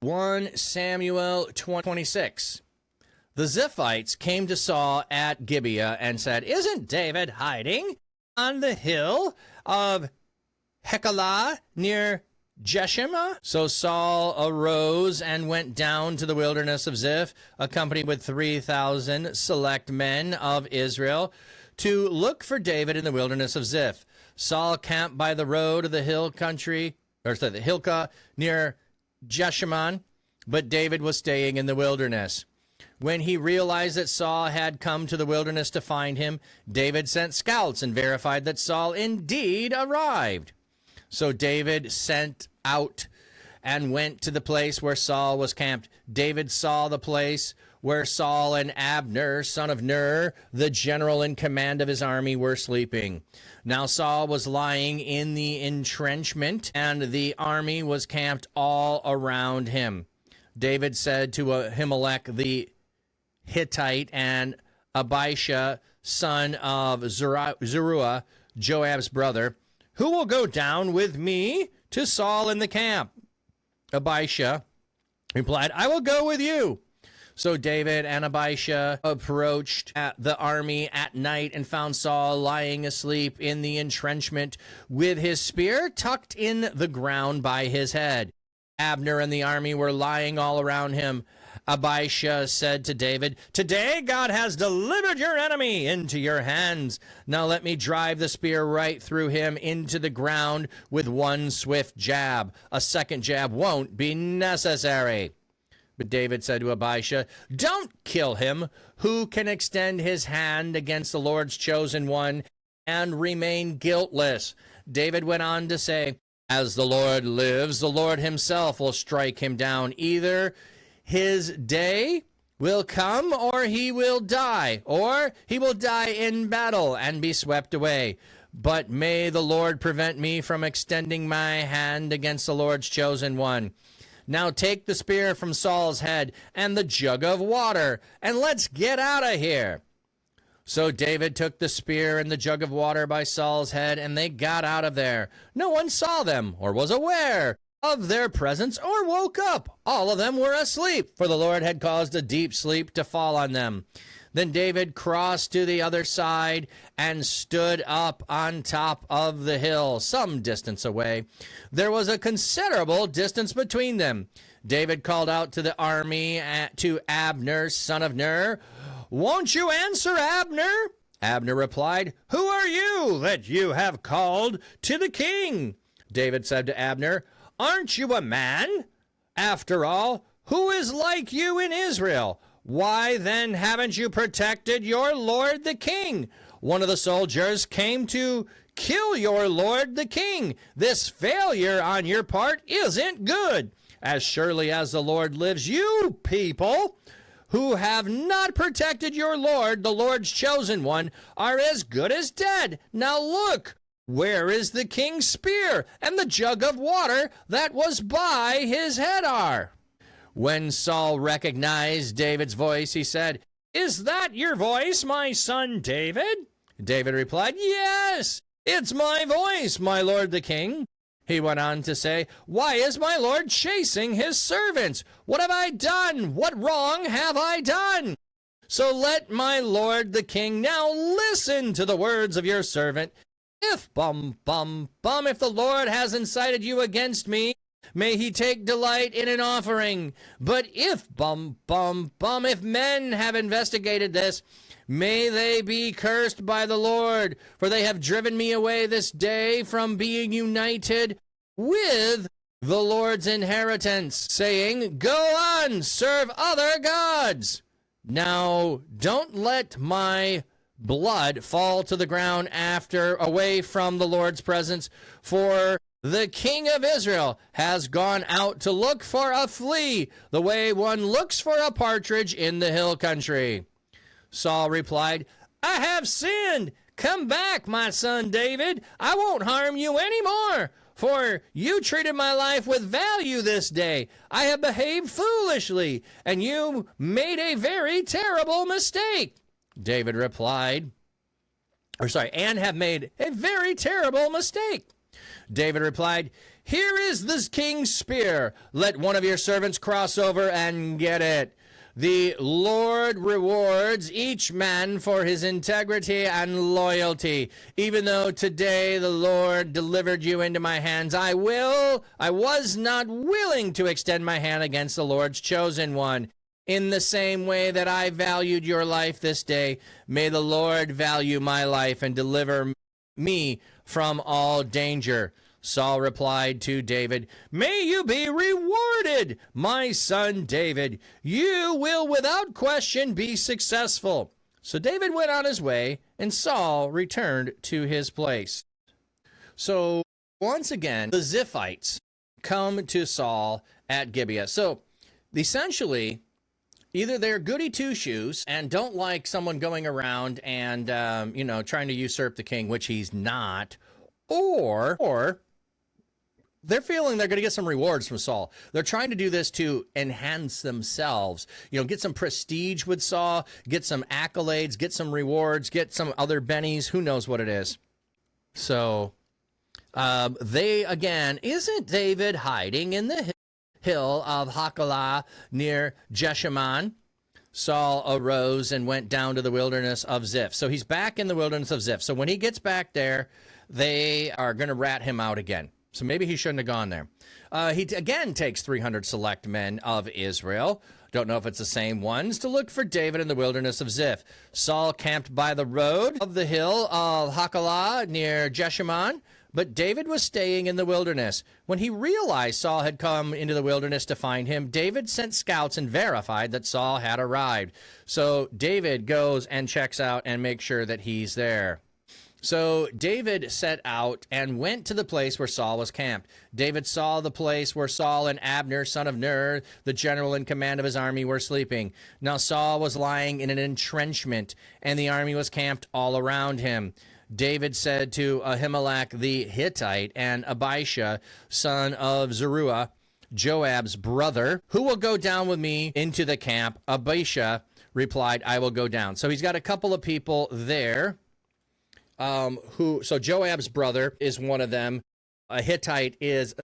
1 Samuel 26. The Ziphites came to Saul at Gibeah and said, "Isn't David hiding on the hill of Heklah near Jeshimah?" So Saul arose and went down to the wilderness of Ziph, accompanied with 3,000 select men of Israel, to look for David in the wilderness of Ziph. Saul camped by the road of the hill country, the Hilkah near Jeshimon, but David was staying in the wilderness. When he realized that Saul had come to the wilderness to find him, David sent scouts and verified that Saul indeed arrived. So David sent out and went to the place where Saul was camped. David saw the place where Saul and Abner, son of Ner, the general in command of his army, were sleeping. Now Saul was lying in the entrenchment, and the army was camped all around him. David said to Ahimelech the Hittite and Abishai, son of Zeruiah, Joab's brother, "Who will go down with me to Saul in the camp?" Abishai replied, "I will go with you." So David and Abishai approached the army at night and found Saul lying asleep in the entrenchment with his spear tucked in the ground by his head. Abner and the army were lying all around him. Abishai said to David, "Today God has delivered your enemy into your hands. Now let me drive the spear right through him into the ground with one swift jab. A second jab won't be necessary." But David said to Abishai, "Don't kill him. Who can extend his hand against the Lord's chosen one and remain guiltless?" David went on to say, "As the Lord lives, the Lord himself will strike him down. Either his day will come, or he will die in battle and be swept away. But may the Lord prevent me from extending my hand against the Lord's chosen one. Now take the spear from Saul's head and the jug of water, and let's get out of here." So David took the spear and the jug of water by Saul's head, and they got out of there. No one saw them or was aware of their presence or woke up. All of them were asleep, for the Lord had caused a deep sleep to fall on them. Then David crossed to the other side and stood up on top of the hill, some distance away. There was a considerable distance between them. David called out to the army, to Abner, son of Ner, "Won't you answer, Abner?" Abner replied, "Who are you that you have called to the king?" David said to Abner, "Aren't you a man? After all, who is like you in Israel? Why then haven't you protected your lord the king? One of the soldiers came to kill your lord the king. This failure on your part isn't good. As surely as the Lord lives, you people who have not protected your lord, the Lord's chosen one, are as good as dead. Now look, where is the king's spear and the jug of water that was by his head are?" When Saul recognized David's voice, he said, "Is that your voice, my son David?" David replied, "Yes, it's my voice, my lord the king." He went on to say, "Why is my lord chasing his servants? What have I done? What wrong have I done? So let my lord the king now listen to the words of your servant. If if the Lord has incited you against me, may he take delight in an offering. But if if men have investigated this, may they be cursed by the Lord, for they have driven me away this day from being united with the Lord's inheritance, saying, 'Go on, serve other gods.' Now don't let my blood fall to the ground away from the Lord's presence, for the king of Israel has gone out to look for a flea, the way one looks for a partridge in the hill country." Saul replied, "I have sinned. Come back, my son David. I won't harm you any more, for you treated my life with value this day. I have behaved foolishly, and you made a very terrible mistake." David replied, and have made a very terrible mistake. David replied, Here is this king's spear. Let one of your servants cross over and get it. The Lord rewards each man for his integrity and loyalty. Even though today the Lord delivered you into my hands, I was not willing to extend my hand against the Lord's chosen one. In the same way that I valued your life this day, may the Lord value my life and deliver me from all danger. Saul replied to David, May you be rewarded, my son David. You will without question be successful. So David went on his way, and Saul returned to his place. So once again, the Ziphites come to Saul at Gibeah. So essentially, either they're goody two-shoes and don't like someone going around and, trying to usurp the king, which he's not, or they're feeling they're going to get some rewards from Saul. They're trying to do this to enhance themselves, get some prestige with Saul, get some accolades, get some rewards, get some other bennies. Who knows what it is? So isn't David hiding in the hill of Hachilah near Jeshimon? Saul arose and went down to the wilderness of Ziph. So he's back in the wilderness of Ziph. So when he gets back there, they are going to rat him out again. So maybe he shouldn't have gone there. He again takes 300 select men of Israel. Don't know if it's the same ones, to look for David in the wilderness of Ziph. Saul camped by the road of the hill of Hachilah near Jeshimon, but David was staying in the wilderness. When he realized Saul had come into the wilderness to find him, David sent scouts and verified that Saul had arrived. So David goes and checks out and makes sure that he's there. So David set out and went to the place where Saul was camped. David saw the place where Saul and Abner, son of Ner, the general in command of his army, were sleeping. Now Saul was lying in an entrenchment, and the army was camped all around him. David said to Ahimelech the Hittite and Abishai, son of Zeruiah, Joab's brother, who will go down with me into the camp? Abishai replied, I will go down. So he's got a couple of people there. So Joab's brother is one of them. A Hittite is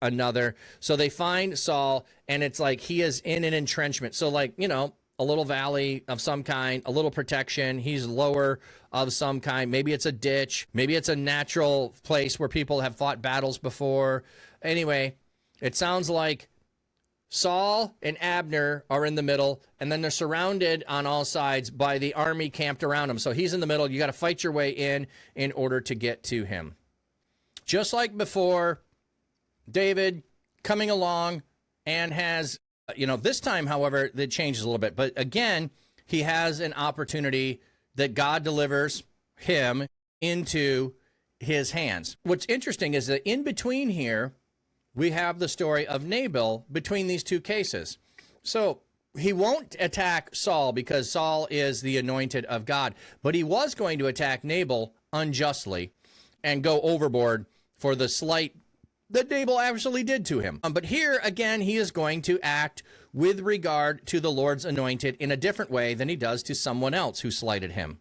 another. So they find Saul, and it's like he is in an entrenchment. So a little valley of some kind, a little protection. He's lower of some kind. Maybe it's a ditch. Maybe it's a natural place where people have fought battles before. Anyway, it sounds like Saul and Abner are in the middle, and then they're surrounded on all sides by the army camped around him. So he's in the middle. You got to fight your way in order to get to him. Just like before, David coming along and has, this time, however, it changes a little bit. But again, he has an opportunity that God delivers him into his hands. What's interesting is that in between here, we have the story of Nabal between these two cases. So he won't attack Saul because Saul is the anointed of God, but he was going to attack Nabal unjustly and go overboard for the slight that Nabal actually did to him. But here, again, he is going to act with regard to the Lord's anointed in a different way than he does to someone else who slighted him.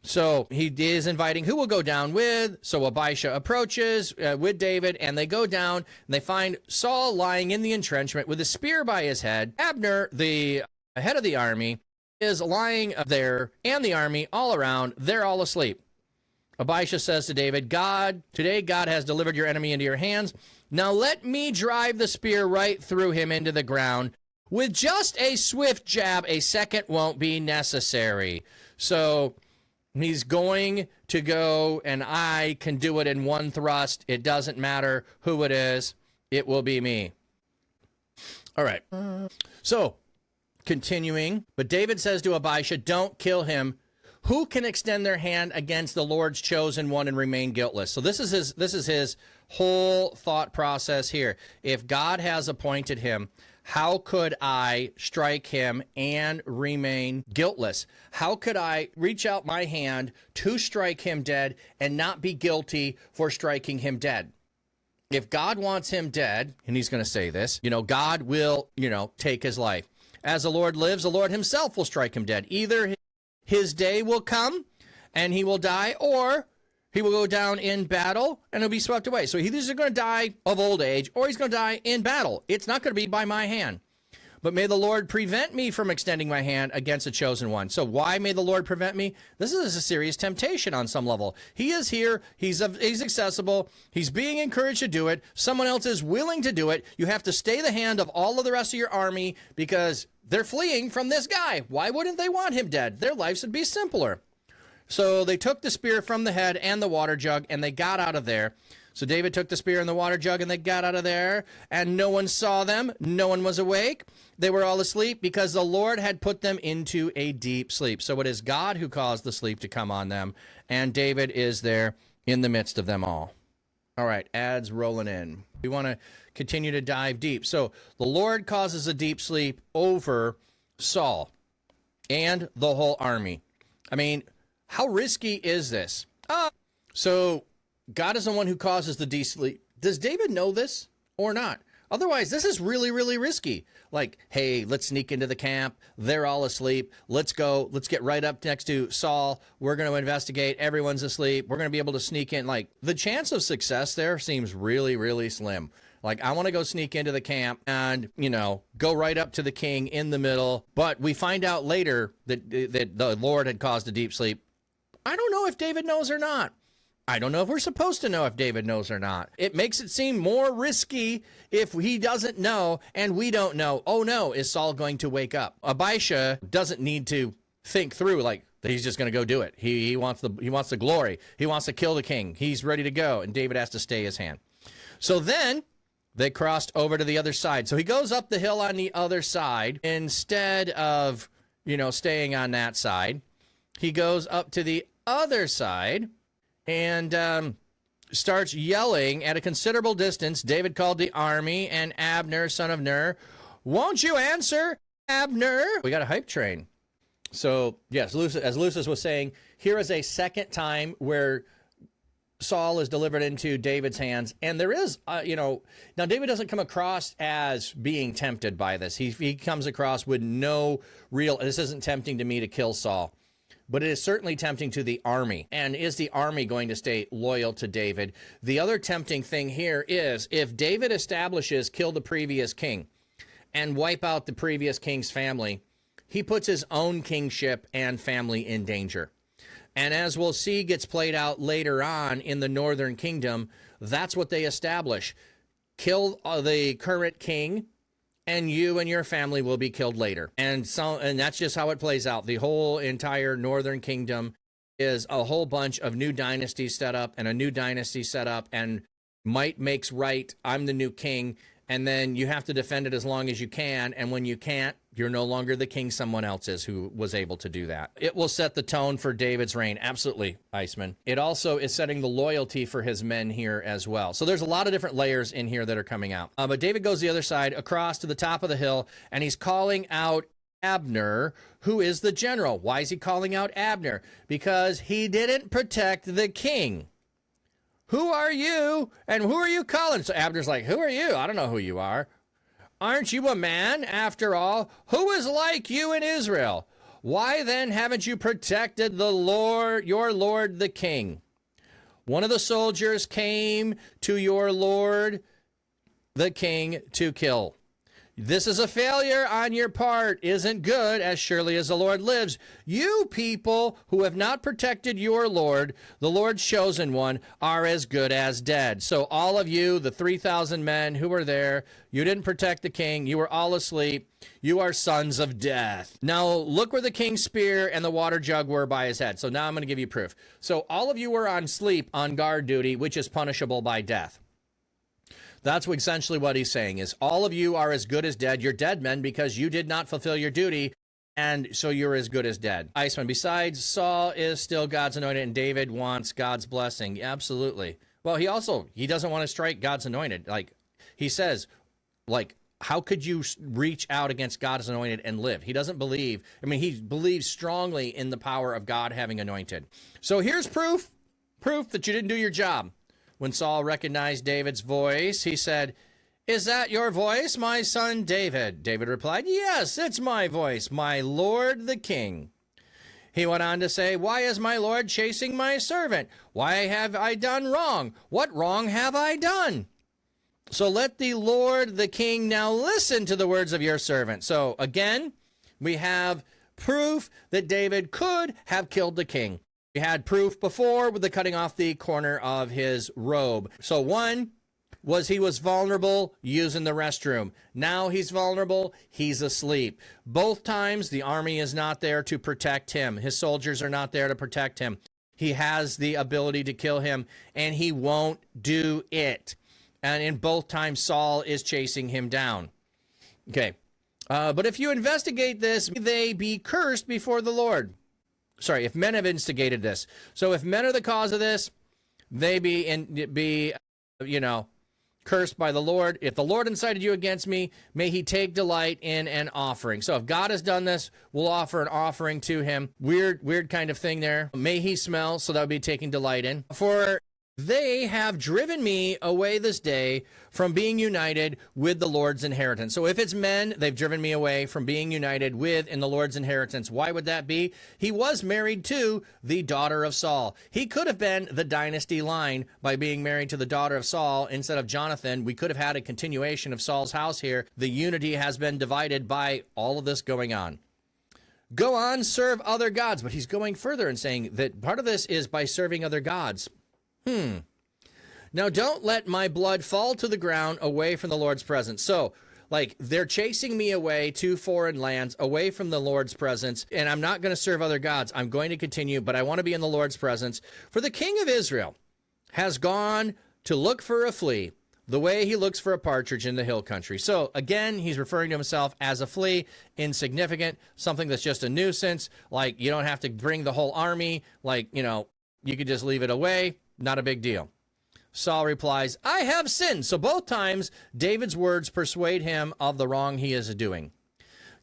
So he is inviting who will go down with. So Abishai approaches with David, and they go down, and they find Saul lying in the entrenchment with a spear by his head. Abner, the head of the army, is lying there, and the army all around. They're all asleep. Abishai says to David, today God has delivered your enemy into your hands. Now let me drive the spear right through him into the ground. With just a swift jab, a second won't be necessary. So he's going to go, and I can do it in one thrust. It doesn't matter who it is. It will be me. All right. So, continuing. But David says to Abishai, don't kill him. Who can extend their hand against the Lord's chosen one and remain guiltless? So this is his whole thought process here. If God has appointed him, how could I strike him and remain guiltless? How could I reach out my hand to strike him dead and not be guilty for striking him dead? If God wants him dead, and he's going to say this, God will, take his life. As the Lord lives, the Lord himself will strike him dead. Either his day will come and he will die, or He will go down in battle and he'll be swept away. So he's either going to die of old age or he's going to die in battle. It's not going to be by my hand. But may the Lord prevent me from extending my hand against a chosen one. So why may the Lord prevent me? This is a serious temptation on some level. He is here. He's accessible. He's being encouraged to do it. Someone else is willing to do it. You have to stay the hand of all of the rest of your army because they're fleeing from this guy. Why wouldn't they want him dead? Their lives would be simpler. So they took the spear from the head and the water jug, and they got out of there. So David took the spear and the water jug, and they got out of there, and no one saw them. No one was awake. They were all asleep because the Lord had put them into a deep sleep. So it is God who caused the sleep to come on them, and David is there in the midst of them all. All right, ads rolling in. We want to continue to dive deep. So the Lord causes a deep sleep over Saul and the whole army. I mean, how risky is this? So God is the one who causes the deep sleep. Does David know this or not? Otherwise, this is really, really risky. Like, hey, let's sneak into the camp. They're all asleep. Let's go. Let's get right up next to Saul. We're going to investigate. Everyone's asleep. We're going to be able to sneak in. Like, the chance of success there seems really, really slim. Like, I want to go sneak into the camp and, you know, go right up to the king in the middle. But we find out later that the Lord had caused a deep sleep. I don't know if David knows or not. I don't know if we're supposed to know if David knows or not. It makes it seem more risky if he doesn't know and we don't know. Oh no, is Saul going to wake up? Abishai doesn't need to think through like that he's just going to go do it. He wants the glory. He wants to kill the king. He's ready to go, and David has to stay his hand. So then they crossed over to the other side. So he goes up the hill on the other side instead of, you know, staying on that side. He goes up to the other side and starts yelling at a considerable distance. David called the army, and Abner, son of Ner, won't you answer, Abner? We got a hype train. So, yes, as Lucius was saying, here is a second time where Saul is delivered into David's hands. And there is, now David doesn't come across as being tempted by this. He comes across with no real, this isn't tempting to me to kill Saul. But it is certainly tempting to the army. And is the army going to stay loyal to David? The other tempting thing here is if David establishes kill the previous king and wipe out the previous king's family, he puts his own kingship and family in danger. And as we'll see gets played out later on in the northern kingdom, that's what they establish. Kill the current king, and you and your family will be killed later. And that's just how it plays out. The whole entire northern kingdom is a whole bunch of new dynasties set up and a new dynasty set up, and might makes right. I'm the new king. And then you have to defend it as long as you can. And when you can't, you're no longer the king. Someone else is who was able to do that. It will set the tone for David's reign. Absolutely, Iceman. It also is setting the loyalty for his men here as well. So there's a lot of different layers in here that are coming out. But David goes the other side across to the top of the hill, and he's calling out Abner, who is the general. Why is he calling out Abner? Because he didn't protect the king. Who are you? And who are you calling? So Abner's like, who are you? I don't know who you are. Aren't you a man, after all? Who is like you in Israel? Why then haven't you protected the Lord, your Lord the king? One of the soldiers came to your Lord the king to kill. This is a failure on your part, isn't good, as surely as the Lord lives. You people who have not protected your Lord, the Lord's chosen one, are as good as dead. So all of you, the 3,000 men who were there, you didn't protect the king. You were all asleep. You are sons of death. Now look where the king's spear and the water jug were by his head. So now I'm going to give you proof. So all of you were on sleep on guard duty, which is punishable by death. That's essentially what he's saying is all of you are as good as dead. You're dead men because you did not fulfill your duty, and so you're as good as dead. Iceman, besides, Saul is still God's anointed, and David wants God's blessing. Absolutely. Well, he doesn't want to strike God's anointed. Like, he says, like, how could you reach out against God's anointed and live? He doesn't believe. I mean, he believes strongly in the power of God having anointed. So here's proof that you didn't do your job. When Saul recognized David's voice, he said, "Is that your voice, my son David?" David replied, "Yes, it's my voice, my lord the king." He went on to say, why is my Lord chasing my servant? Why have I done wrong? What wrong have I done? So let the Lord, the king, now listen to the words of your servant. So again, we have proof that David could have killed the king. We had proof before with the cutting off the corner of his robe. So one was he was vulnerable using the restroom. Now he's vulnerable. He's asleep. Both times the army is not there to protect him. His soldiers are not there to protect him. He has the ability to kill him, and he won't do it. And in both times, Saul is chasing him down. Okay. But if you investigate this, they be cursed before the Lord. Sorry, if men have instigated this. So if men are the cause of this, they be cursed by the Lord. If the Lord incited you against me, may he take delight in an offering. So if God has done this, we'll offer an offering to him. Weird kind of thing there. May he smell, so that would be taking delight in. For they have driven me away this day from being united with the Lord's inheritance. So if it's men, they've driven me away from being united with in the Lord's inheritance. Why would that be? He was married to the daughter of Saul. He could have been the dynasty line by being married to the daughter of Saul instead of Jonathan. We could have had a continuation of Saul's house here. The unity has been divided by all of this going on. Go on, serve other gods. But he's going further and saying that part of this is by serving other gods. Now don't let my blood fall to the ground away from the Lord's presence. So, like, they're chasing me away to foreign lands, away from the Lord's presence, and I'm not going to serve other gods. I'm going to continue, but I want to be in the Lord's presence. For the king of Israel has gone to look for a flea, the way he looks for a partridge in the hill country. So, again, he's referring to himself as a flea, insignificant, something that's just a nuisance, like you don't have to bring the whole army, like, you could just leave it away. Not a big deal. Saul replies, I have sinned. So both times, David's words persuade him of the wrong he is doing.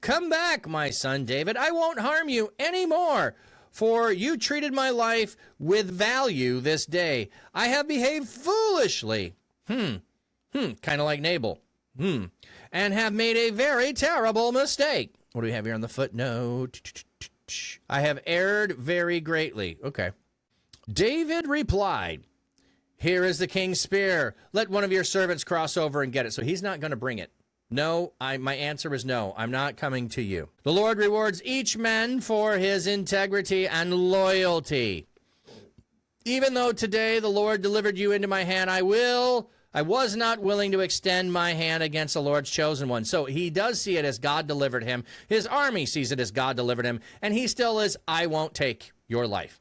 Come back, my son David. I won't harm you anymore, for you treated my life with value this day. I have behaved foolishly. Kind of like Nabal. And have made a very terrible mistake. What do we have here on the footnote? I have erred very greatly. Okay. David replied, here is the king's spear. Let one of your servants cross over and get it. So he's not going to bring it. No, my answer is no. I'm not coming to you. The Lord rewards each man for his integrity and loyalty. Even though today the Lord delivered you into my hand, I was not willing to extend my hand against the Lord's chosen one. So he does see it as God delivered him. His army sees it as God delivered him. And he still is, I won't take your life.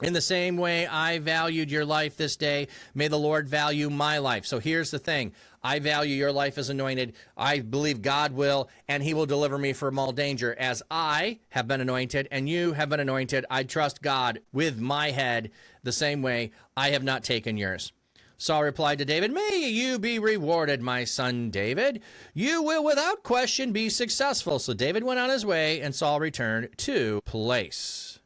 In the same way I valued your life this day, may the Lord value my life. So here's the thing. I value your life as anointed. I believe God will, and he will deliver me from all danger. As I have been anointed and you have been anointed, I trust God with my head the same way I have not taken yours. Saul replied to David, may you be rewarded, my son David. You will without question be successful. So David went on his way, and Saul returned to place.